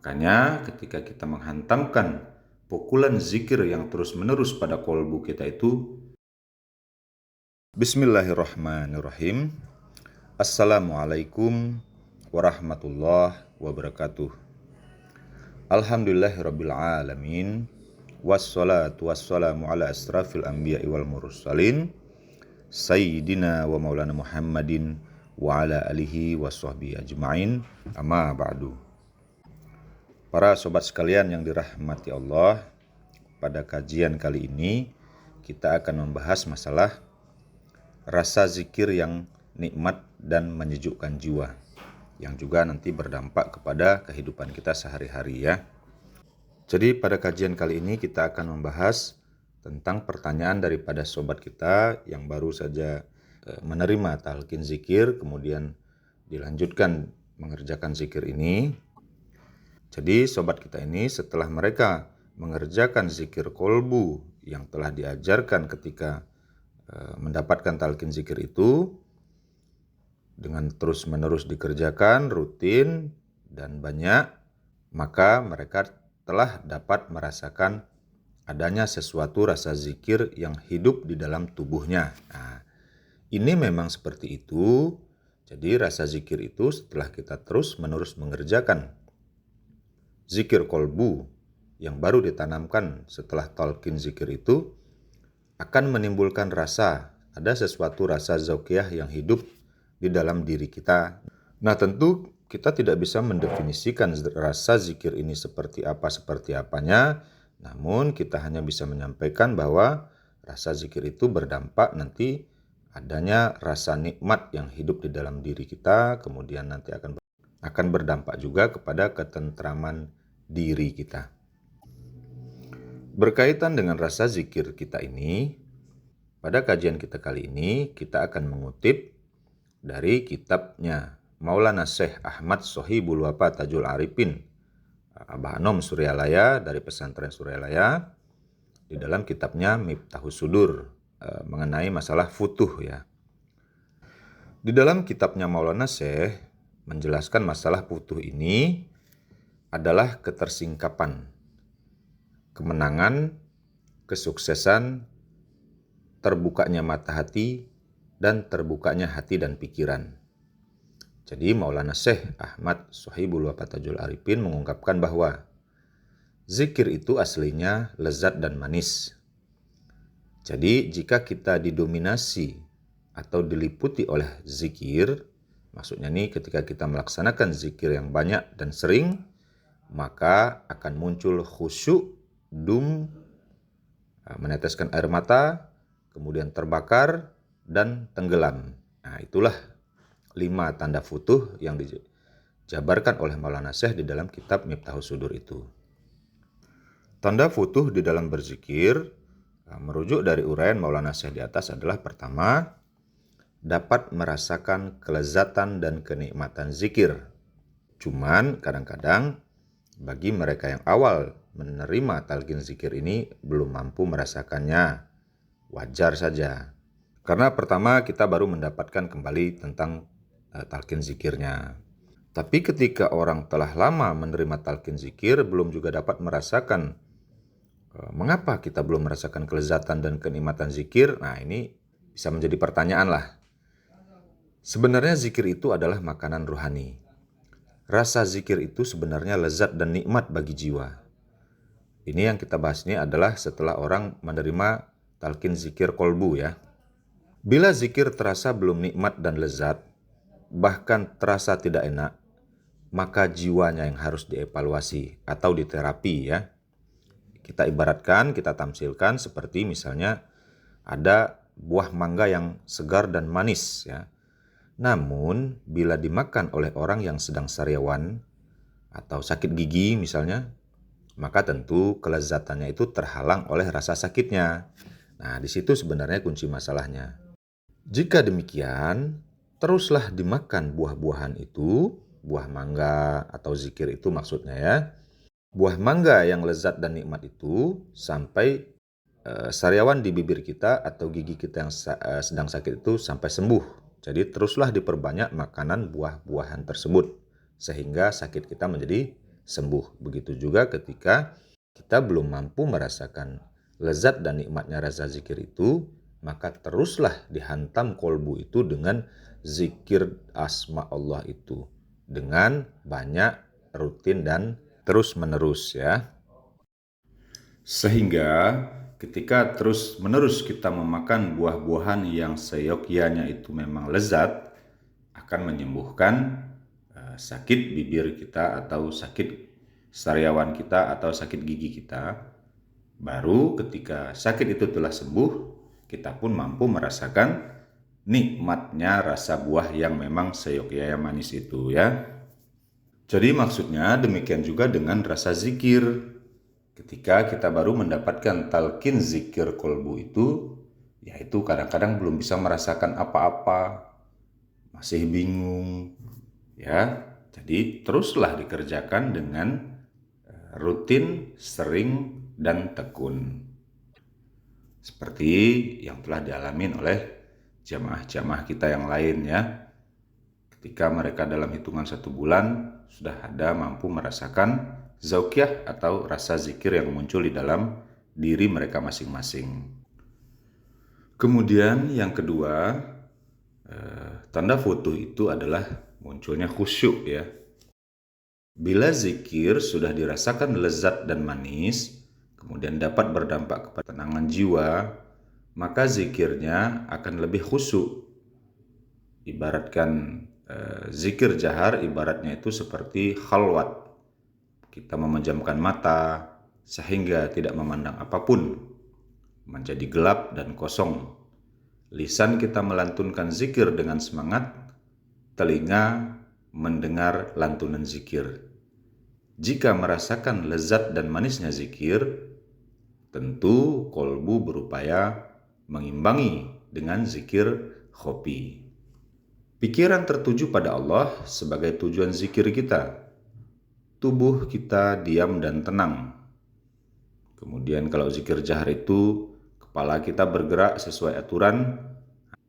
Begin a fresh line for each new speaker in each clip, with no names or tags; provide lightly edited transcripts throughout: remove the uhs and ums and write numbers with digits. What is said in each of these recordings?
Makanya ketika kita menghantamkan pukulan zikir yang terus-menerus pada kolbu kita itu, Bismillahirrahmanirrahim. Assalamualaikum warahmatullahi wabarakatuh. Alhamdulillahirabbil alamin. Wassalatu wassalamu ala asrafil anbiya'i wal mursalin Sayyidina wa maulana Muhammadin wa ala alihi wa sahbihi ajma'in. Amma ba'du. Para sobat sekalian yang dirahmati Allah, pada kajian kali ini kita akan membahas masalah rasa zikir yang nikmat dan menyejukkan jiwa, yang juga nanti berdampak kepada kehidupan kita sehari-hari ya. Jadi pada kajian kali ini kita akan membahas tentang pertanyaan daripada sobat kita yang baru saja menerima talqin zikir, kemudian dilanjutkan mengerjakan zikir ini. Jadi sobat kita ini setelah mereka mengerjakan zikir kolbu yang telah diajarkan ketika mendapatkan talqin zikir itu, dengan terus-menerus dikerjakan, rutin dan banyak, maka mereka telah dapat merasakan adanya sesuatu rasa zikir yang hidup di dalam tubuhnya. Nah, ini memang seperti itu. Jadi rasa zikir itu setelah kita terus-menerus mengerjakan zikir kolbu yang baru ditanamkan setelah talqin zikir itu, akan menimbulkan rasa, ada sesuatu rasa zauqiyah yang hidup di dalam diri kita. Nah, tentu kita tidak bisa mendefinisikan rasa zikir ini seperti apanya, namun kita hanya bisa menyampaikan bahwa rasa zikir itu berdampak nanti adanya rasa nikmat yang hidup di dalam diri kita, kemudian nanti akan berdampak juga kepada ketentraman diri kita. Berkaitan dengan rasa zikir kita ini, pada kajian kita kali ini kita akan mengutip dari kitabnya Maulana Syekh Ahmad Sohibul Wafa Tajul Arifin, Abah Anom Suryalaya dari pesantren Suryalaya, di dalam kitabnya Miftahus Sudur mengenai masalah futuh ya. Di dalam kitabnya Maulana Syekh menjelaskan masalah futuh ini adalah ketersingkapan, kemenangan, kesuksesan, terbukanya mata hati, dan terbukanya hati dan pikiran. Jadi Maulana Syekh Ahmad Sohibul Wafa Tajul Arifin mengungkapkan bahwa zikir itu aslinya lezat dan manis. Jadi jika kita didominasi atau diliputi oleh zikir, maksudnya nih ketika kita melaksanakan zikir yang banyak dan sering, maka akan muncul khusyuk, meneteskan air mata, kemudian terbakar, dan tenggelam. Nah, itulah 5 tanda futuh yang dijabarkan oleh Maulana Syekh di dalam kitab Miftahus Sudur itu. Tanda futuh di dalam berzikir, merujuk dari uraian Maulana Syekh di atas adalah pertama, dapat merasakan kelezatan dan kenikmatan zikir. Cuman kadang-kadang bagi mereka yang awal menerima talqin zikir ini belum mampu merasakannya. Wajar saja. Karena pertama kita baru mendapatkan kembali tentang talqin zikirnya. Tapi ketika orang telah lama menerima talqin zikir belum juga dapat merasakan mengapa kita belum merasakan kelezatan dan kenikmatan zikir. Nah, ini bisa menjadi pertanyaan lah. Sebenarnya zikir itu adalah makanan rohani. Rasa zikir itu sebenarnya lezat dan nikmat bagi jiwa. Ini yang kita bahas ini adalah setelah orang menerima talqin zikir kolbu ya. Bila zikir terasa belum nikmat dan lezat, bahkan terasa tidak enak, maka jiwanya yang harus dievaluasi atau diterapi ya. Kita ibaratkan, kita tamsilkan seperti misalnya ada buah mangga yang segar dan manis ya. Namun bila dimakan oleh orang yang sedang sariawan atau sakit gigi misalnya, maka tentu kelezatannya itu terhalang oleh rasa sakitnya. Nah, di situ sebenarnya kunci masalahnya. Jika demikian, teruslah dimakan buah-buahan itu, buah mangga atau zikir itu maksudnya ya. Buah mangga yang lezat dan nikmat itu sampai sariawan di bibir kita atau gigi kita yang sedang sakit itu sampai sembuh. Jadi teruslah diperbanyak makanan buah-buahan tersebut sehingga sakit kita menjadi sembuh. Begitu juga ketika kita belum mampu merasakan lezat dan nikmatnya rasa zikir itu, maka teruslah dihantam kolbu itu dengan zikir asma Allah itu. Dengan banyak, rutin, dan terus-menerus ya. Sehingga ketika terus-menerus kita memakan buah-buahan yang seyogyanya itu memang lezat, akan menyembuhkan sakit bibir kita atau sakit sariawan kita atau sakit gigi kita. Baru ketika sakit itu telah sembuh, kita pun mampu merasakan nikmatnya rasa buah yang memang seyogyanya manis itu ya. Jadi maksudnya demikian juga dengan rasa zikir. Ketika kita baru mendapatkan talqin zikir kolbu itu, yaitu kadang-kadang belum bisa merasakan apa-apa, masih bingung, ya. Jadi teruslah dikerjakan dengan rutin, sering, dan tekun. Seperti yang telah dialami oleh jamaah-jamaah kita yang lain ya. Ketika mereka dalam hitungan 1 bulan sudah ada mampu merasakan zauqiyah atau rasa zikir yang muncul di dalam diri mereka masing-masing. Kemudian yang kedua, tanda futuh itu adalah munculnya khusyuk ya. Bila zikir sudah dirasakan lezat dan manis, kemudian dapat berdampak kepada ketenangan jiwa, maka zikirnya akan lebih khusyuk. Ibaratkan zikir jahar ibaratnya itu seperti khalwat. Kita memejamkan mata sehingga tidak memandang apapun, menjadi gelap dan kosong. Lisan kita melantunkan zikir dengan semangat, telinga mendengar lantunan zikir. Jika merasakan lezat dan manisnya zikir, tentu kolbu berupaya mengimbangi dengan zikir khofi. Pikiran tertuju pada Allah sebagai tujuan zikir kita. Tubuh kita diam dan tenang. Kemudian kalau zikir jahar itu, kepala kita bergerak sesuai aturan.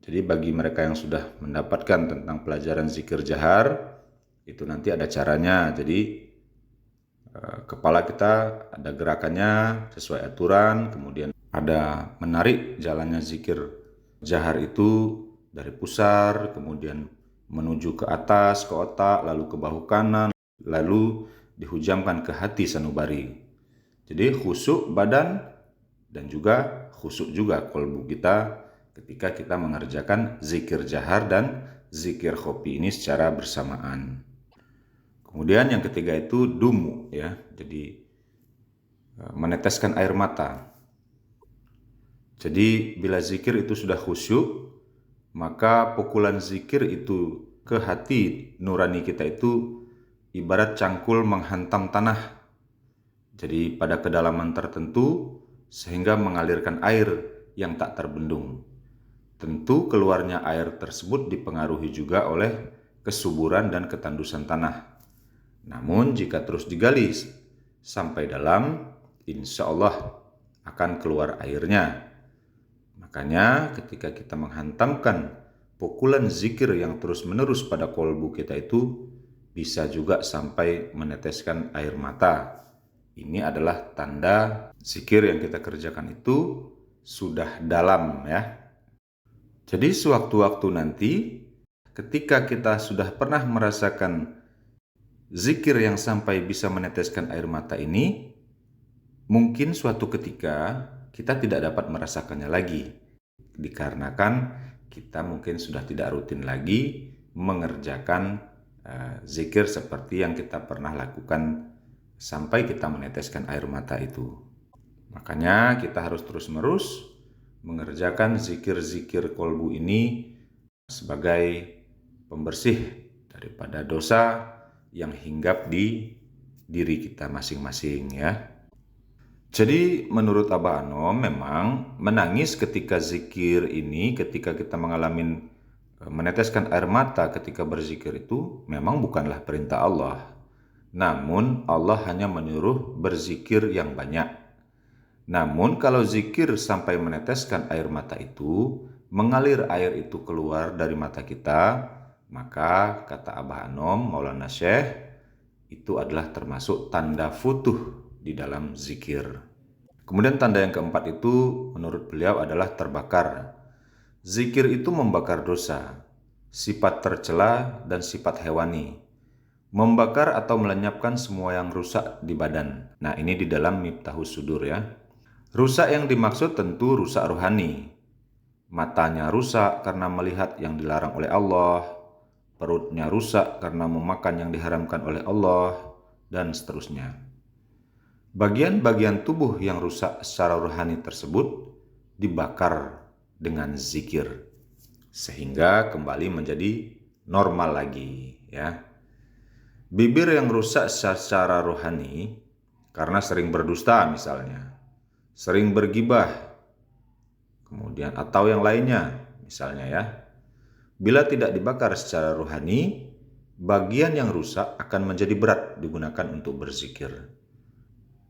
Jadi bagi mereka yang sudah mendapatkan tentang pelajaran zikir jahar, itu nanti ada caranya. Jadi kepala kita ada gerakannya sesuai aturan, kemudian ada menarik jalannya zikir jahar itu dari pusar, kemudian menuju ke atas, ke otak, lalu ke bahu kanan, lalu dihujamkan ke hati sanubari. Jadi khusyuk badan dan juga khusyuk juga kolbu kita ketika kita mengerjakan zikir jahar dan zikir khofi ini secara bersamaan. Kemudian yang ketiga itu dumu ya. Jadi meneteskan air mata. Jadi bila zikir itu sudah khusyuk, maka pukulan zikir itu ke hati nurani kita itu ibarat cangkul menghantam tanah. Jadi pada kedalaman tertentu sehingga mengalirkan air yang tak terbendung. Tentu keluarnya air tersebut dipengaruhi juga oleh kesuburan dan ketandusan tanah. Namun jika terus digali sampai dalam, insya Allah akan keluar airnya. Makanya ketika kita menghantamkan pukulan zikir yang terus-menerus pada kolbu kita itu bisa juga sampai meneteskan air mata. Ini adalah tanda zikir yang kita kerjakan itu sudah dalam ya. Jadi sewaktu-waktu nanti ketika kita sudah pernah merasakan zikir yang sampai bisa meneteskan air mata ini, mungkin suatu ketika kita tidak dapat merasakannya lagi. Dikarenakan kita mungkin sudah tidak rutin lagi mengerjakan zikir seperti yang kita pernah lakukan sampai kita meneteskan air mata itu. Makanya kita harus terus-menerus mengerjakan zikir-zikir kolbu ini sebagai pembersih daripada dosa yang hinggap di diri kita masing-masing ya. Jadi menurut Abah Anom memang menangis ketika zikir ini, ketika kita mengalami meneteskan air mata ketika berzikir itu memang bukanlah perintah Allah. Namun Allah hanya menyuruh berzikir yang banyak. Namun kalau zikir sampai meneteskan air mata itu, mengalir air itu keluar dari mata kita, maka kata Abah Anom Maulana Syekh, Itu adalah termasuk tanda futuh di dalam zikir. Kemudian tanda yang keempat itu menurut beliau adalah terbakar. Zikir itu membakar dosa, sifat tercela dan sifat hewani. Membakar atau melenyapkan semua yang rusak di badan. Nah, ini di dalam Miftahus Sudur ya. Rusak yang dimaksud tentu rusak rohani. Matanya rusak karena melihat yang dilarang oleh Allah, perutnya rusak karena memakan yang diharamkan oleh Allah, dan seterusnya. Bagian-bagian tubuh yang rusak secara rohani tersebut dibakar dengan zikir, sehingga kembali menjadi normal lagi ya. Bibir yang rusak secara rohani karena sering berdusta misalnya, sering bergibah, kemudian atau yang lainnya misalnya ya. Bila tidak dibakar secara rohani, bagian yang rusak akan menjadi berat digunakan untuk berzikir.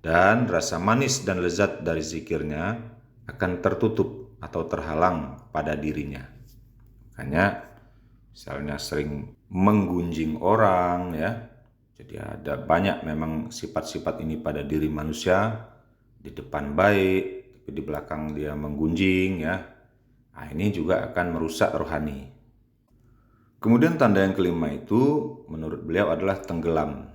Dan rasa manis dan lezat dari zikirnya akan tertutup atau terhalang pada dirinya. Makanya misalnya sering menggunjing orang ya. Jadi ada banyak memang sifat-sifat ini pada diri manusia. Di depan baik, tapi di belakang dia menggunjing ya. Nah, ini juga akan merusak rohani. Kemudian tanda yang kelima itu menurut beliau adalah tenggelam.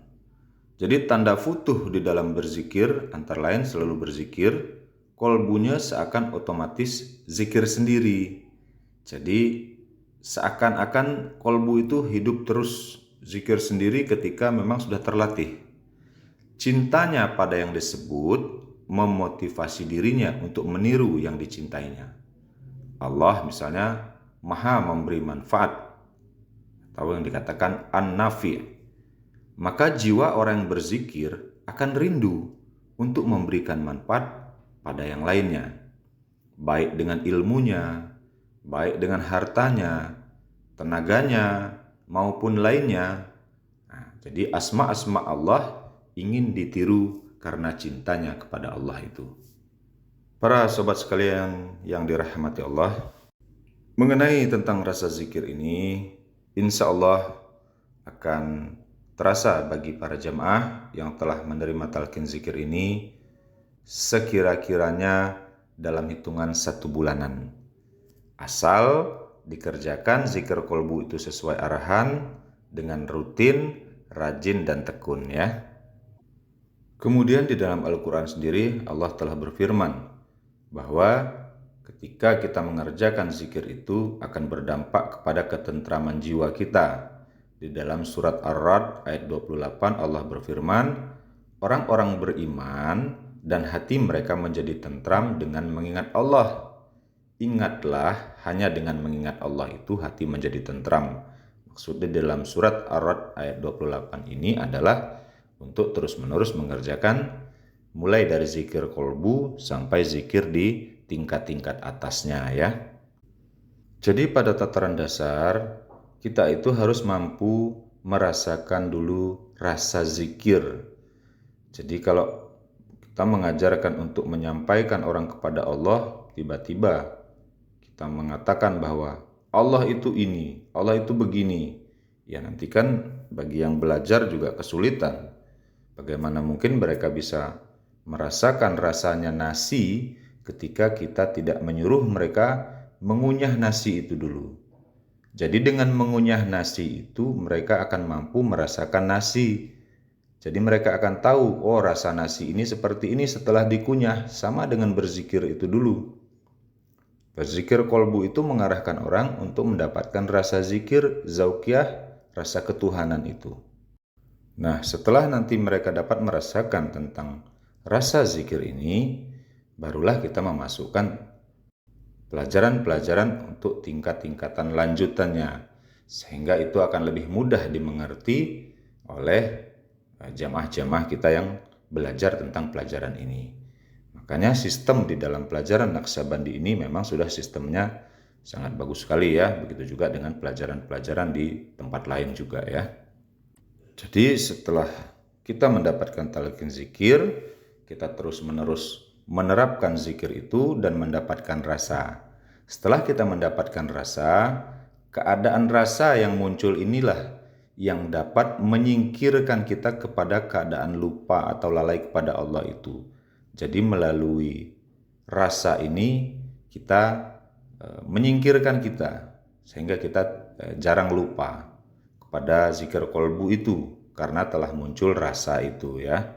Jadi tanda futuh di dalam berzikir antara lain selalu berzikir, kolbunya seakan otomatis zikir sendiri. Jadi seakan-akan kolbu itu hidup terus zikir sendiri ketika memang sudah terlatih. Cintanya pada yang disebut memotivasi dirinya untuk meniru yang dicintainya. Allah misalnya maha memberi manfaat atau yang dikatakan an-nafi'. Maka jiwa orang yang berzikir akan rindu untuk memberikan manfaat pada yang lainnya. Baik dengan ilmunya, baik dengan hartanya, tenaganya, maupun lainnya. Nah, jadi asma-asma Allah ingin ditiru karena cintanya kepada Allah itu. Para sobat sekalian yang dirahmati Allah, mengenai tentang rasa zikir ini, insya Allah akan terasa bagi para jamaah yang telah menerima talqin zikir ini sekira-kiranya dalam hitungan 1 bulanan. Asal dikerjakan zikir kolbu itu sesuai arahan dengan rutin, rajin dan tekun ya. Kemudian di dalam Al-Quran sendiri Allah telah berfirman bahwa ketika kita mengerjakan zikir itu akan berdampak kepada ketentraman jiwa kita. Di dalam surat Ar-Ra'd ayat 28 Allah berfirman, orang-orang beriman dan hati mereka menjadi tentram dengan mengingat Allah. Ingatlah, hanya dengan mengingat Allah itu hati menjadi tentram. Maksudnya dalam surat Ar-Ra'd ayat 28 ini adalah untuk terus-menerus mengerjakan mulai dari zikir kolbu sampai zikir di tingkat-tingkat atasnya ya. Jadi pada tataran dasar kita itu harus mampu merasakan dulu rasa zikir. Jadi kalau kita mengajarkan untuk menyampaikan orang kepada Allah, tiba-tiba kita mengatakan bahwa Allah itu ini, Allah itu begini. Ya nanti kan bagi yang belajar juga kesulitan. Bagaimana mungkin mereka bisa merasakan rasanya nasi ketika kita tidak menyuruh mereka mengunyah nasi itu dulu. Jadi dengan mengunyah nasi itu mereka akan mampu merasakan nasi. Jadi mereka akan tahu, oh rasa nasi ini seperti ini setelah dikunyah, sama dengan berzikir itu dulu. Berzikir kolbu itu mengarahkan orang untuk mendapatkan rasa zikir, zauqiyah, rasa ketuhanan itu. Nah setelah nanti mereka dapat merasakan tentang rasa zikir ini, barulah kita memasukkan pelajaran-pelajaran untuk tingkat-tingkatan lanjutannya, sehingga itu akan lebih mudah dimengerti oleh jamaah-jamaah kita yang belajar tentang pelajaran ini. Makanya sistem di dalam pelajaran Naqsyabandi ini memang sudah sistemnya sangat bagus sekali ya, begitu juga dengan pelajaran-pelajaran di tempat lain juga ya. Jadi setelah kita mendapatkan talqin zikir, kita terus-menerus menerapkan zikir itu dan mendapatkan rasa. Setelah kita mendapatkan rasa, keadaan rasa yang muncul inilah yang dapat menyingkirkan kita kepada keadaan lupa atau lalai kepada Allah itu. Jadi melalui rasa ini kita menyingkirkan kita sehingga kita jarang lupa kepada zikir kolbu itu karena telah muncul rasa itu ya.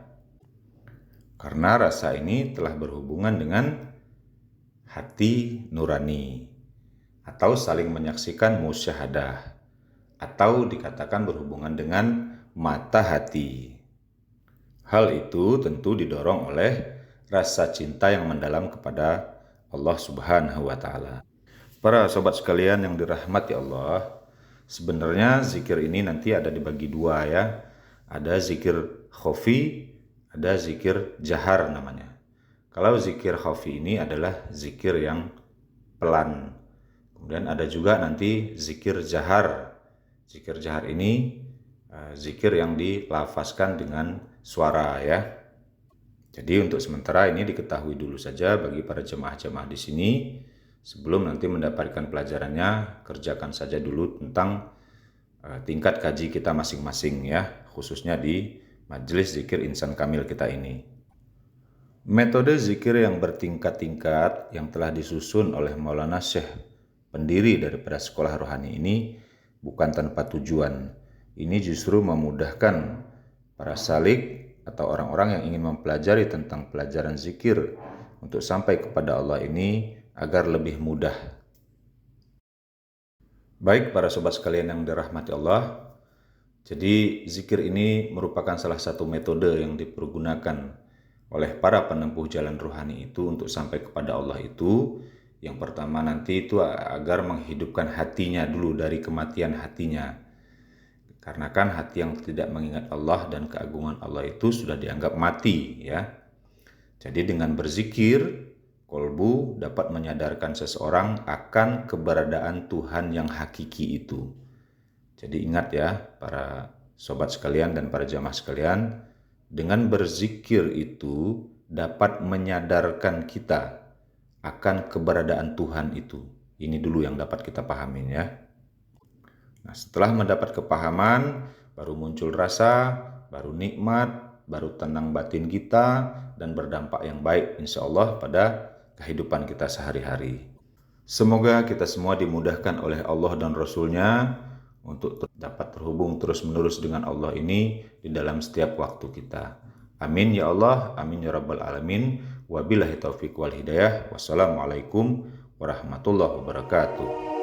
Karena rasa ini telah berhubungan dengan hati nurani atau saling menyaksikan musyahadah atau dikatakan berhubungan dengan mata hati. Hal itu tentu didorong oleh rasa cinta yang mendalam kepada Allah Subhanahu wa taala. Para sobat sekalian yang dirahmati Allah, sebenarnya zikir ini nanti ada dibagi dua ya. Ada zikir khafi, ada zikir jahar namanya. Kalau zikir khafi ini adalah zikir yang pelan. Kemudian ada juga nanti zikir jahar. Zikir jahar ini zikir yang dilafazkan dengan suara ya. Jadi untuk sementara ini diketahui dulu saja bagi para jemaah-jemaah di sini. Sebelum nanti mendapatkan pelajarannya, kerjakan saja dulu tentang tingkat kaji kita masing-masing ya, khususnya di majelis zikir insan kamil kita ini. Metode zikir yang bertingkat-tingkat yang telah disusun oleh Maulana Syekh, pendiri daripada sekolah rohani ini, bukan tanpa tujuan. Ini justru memudahkan para salik atau orang-orang yang ingin mempelajari tentang pelajaran zikir untuk sampai kepada Allah ini agar lebih mudah. Baik para sobat sekalian yang dirahmati Allah, jadi zikir ini merupakan salah satu metode yang dipergunakan oleh para penempuh jalan rohani itu untuk sampai kepada Allah itu. Yang pertama nanti itu agar menghidupkan hatinya dulu dari kematian hatinya. Karena kan hati yang tidak mengingat Allah dan keagungan Allah itu sudah dianggap mati ya. Jadi dengan berzikir, kolbu dapat menyadarkan seseorang akan keberadaan Tuhan yang hakiki itu. Jadi ingat ya para sobat sekalian dan para jamaah sekalian, dengan berzikir itu dapat menyadarkan kita akan keberadaan Tuhan itu. Ini dulu yang dapat kita pahamin ya. Nah, setelah mendapat kepahaman, baru muncul rasa, baru nikmat, baru tenang batin kita, dan berdampak yang baik insya Allah pada kehidupan kita sehari-hari. Semoga kita semua dimudahkan oleh Allah dan Rasul-Nya untuk dapat terhubung terus-menerus dengan Allah ini di dalam setiap waktu kita. Amin ya Allah, amin ya Rabbal Alamin. Wabillahi taufiq wal hidayah. Wassalamualaikum warahmatullahi wabarakatuh.